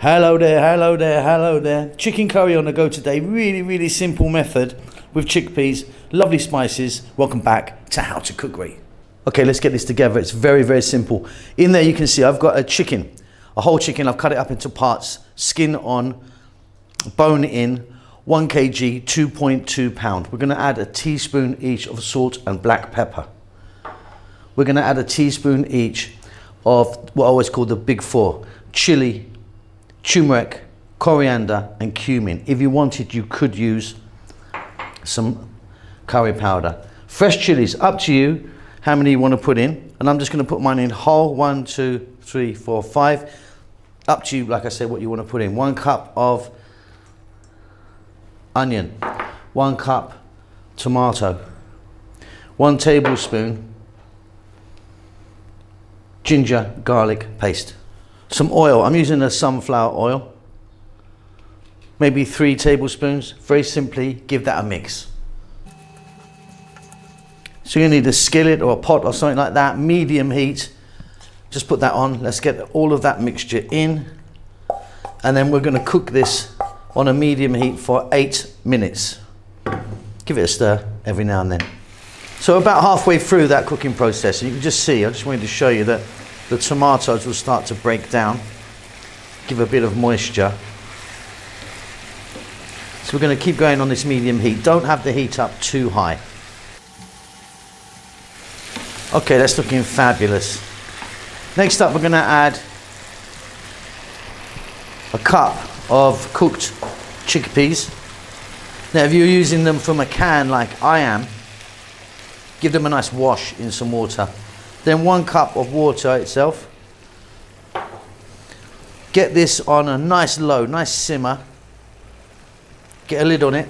Hello there, hello there, hello there. Chicken curry on the go today. Really simple method with chickpeas, lovely spices. Welcome back to How to Cook Great. Okay, let's get this together. It's very simple. In there you can see I've got a chicken, a whole chicken. I've cut it up into parts, skin on, bone in, 1 kg, 2.2 pound. We're gonna add a teaspoon each of salt and black pepper. We're gonna add a teaspoon each of what I always call the big four: chili, turmeric, coriander and cumin. If you wanted, you could use some curry powder. Fresh chilies, up to you how many you want to put in, and I'm just going to put mine in whole. 1, 2, 3, 4, 5. Up to you, like I said, what you want to put in. 1 cup of onion, 1 cup tomato, 1 tablespoon ginger garlic paste. Some oil, I'm using a sunflower oil, maybe 3 tablespoons. Very simply, give that a mix. So you need a skillet or a pot or something like that, medium heat. Just put that on. Let's get all of that mixture in. And then we're gonna cook this on a medium heat for 8 minutes. Give it a stir every now and then. So about halfway through that cooking process, you can just see, I just wanted to show you that the tomatoes will start to break down, give a bit of moisture. So we're going to keep going on this medium heat. Don't have the heat up too high. Okay, that's looking fabulous. Next up, we're going to add a cup of cooked chickpeas. Now, if you're using them from a can like I am, give them a nice wash in some water. Then 1 cup of water itself. Get this on a nice low, nice simmer. Get a lid on it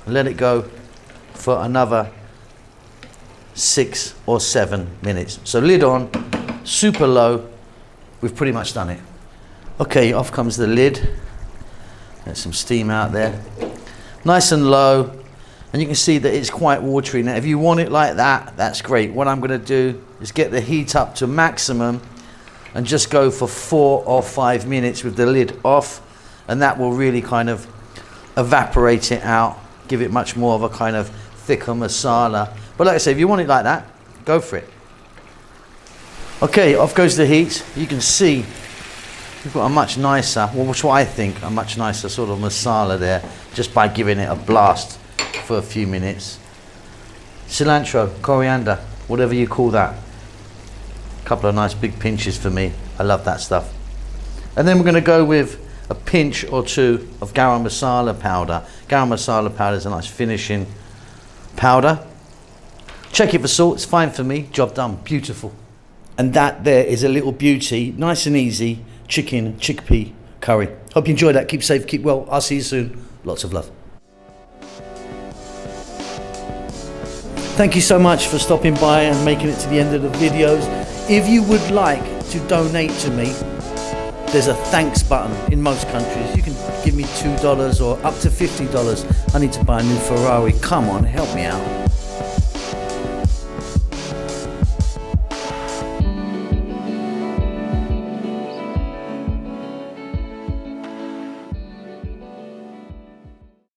and let it go for another 6 or 7 minutes. So lid on, super low. We've pretty much done it. Okay, off comes the lid. Get some steam out there. Nice and low. And you can see that it's quite watery. Now, if you want it like that, that's great. What I'm going to do is get the heat up to maximum and just go for 4 or 5 minutes with the lid off. And that will really kind of evaporate it out, give it much more of a kind of thicker masala. But like I say, if you want it like that, go for it. Okay, off goes the heat. You can see we've got a much nicer, well, which I think, a much nicer sort of masala there, just by giving it a blast for a few minutes. Cilantro, coriander, whatever you call that. A couple of nice big pinches for me. I love that stuff. And then we're going to go with a pinch or 2 of garam masala powder. Garam masala powder is a nice finishing powder. Check it for salt, it's fine for me. Job done, beautiful. And that there is a little beauty, nice and easy, chicken chickpea curry. Hope you enjoyed that. Keep safe, keep well. I'll see you soon. Lots of love. Thank you so much for stopping by and making it to the end of the videos. If you would like to donate to me, there's a thanks button in most countries. You can give me $2 or up to $50. I need to buy a new Ferrari. Come on, help me out.